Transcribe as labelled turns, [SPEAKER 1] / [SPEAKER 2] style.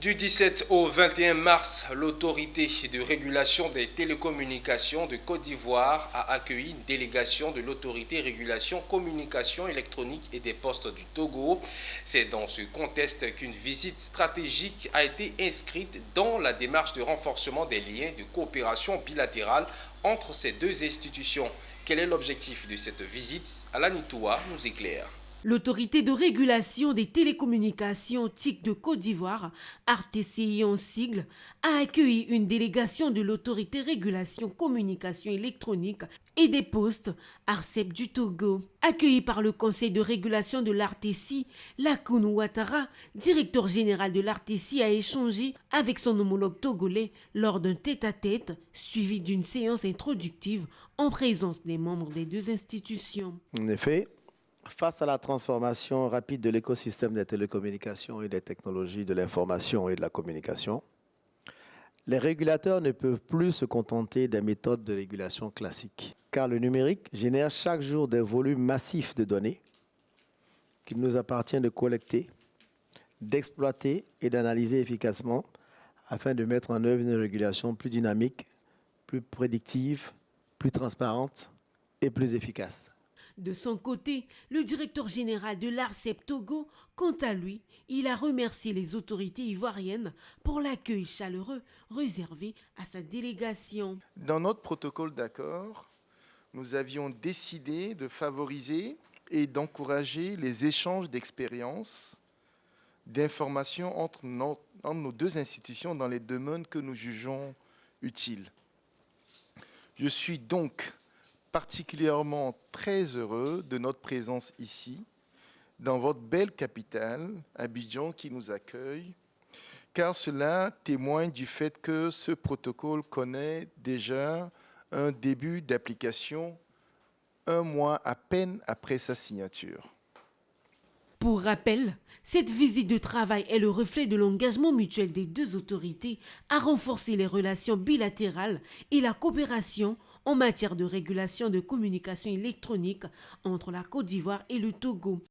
[SPEAKER 1] Du 17 au 21 mars, l'autorité de régulation des télécommunications de Côte d'Ivoire a accueilli une délégation de l'autorité régulation communication électronique et des postes du Togo. C'est dans ce contexte qu'une visite stratégique a été inscrite dans la démarche de renforcement des liens de coopération bilatérale entre ces deux institutions. Quel est l'objectif de cette visite? Alani Toua nous éclaire.
[SPEAKER 2] L'autorité de régulation des télécommunications TIC de Côte d'Ivoire, RTCI en sigle, a accueilli une délégation de l'autorité régulation communication électronique et des postes ARCEP du Togo. Accueilli par le conseil de régulation de l'RTCI, Lakoun Ouattara, directeur général de l'RTCI, a échangé avec son homologue togolais lors d'un tête-à-tête suivi d'une séance introductive en présence des membres des deux institutions.
[SPEAKER 3] En effet, face à la transformation rapide de l'écosystème des télécommunications et des technologies de l'information et de la communication, les régulateurs ne peuvent plus se contenter des méthodes de régulation classiques, car le numérique génère chaque jour des volumes massifs de données qu'il nous appartient de collecter, d'exploiter et d'analyser efficacement afin de mettre en œuvre une régulation plus dynamique, plus prédictive, plus transparente et plus efficace.
[SPEAKER 2] De son côté, le directeur général de l'ARCEP Togo, quant à lui, il a remercié les autorités ivoiriennes pour l'accueil chaleureux réservé à sa délégation.
[SPEAKER 4] Dans notre protocole d'accord, nous avions décidé de favoriser et d'encourager les échanges d'expériences, d'informations entre nos deux institutions dans les domaines que nous jugeons utiles. Je suis donc particulièrement très heureux de notre présence ici, dans votre belle capitale, Abidjan, qui nous accueille, car cela témoigne du fait que ce protocole connaît déjà un début d'application 1 mois à peine après sa signature.
[SPEAKER 2] Pour rappel, cette visite de travail est le reflet de l'engagement mutuel des deux autorités à renforcer les relations bilatérales et la coopération en matière de régulation de communication électronique entre la Côte d'Ivoire et le Togo.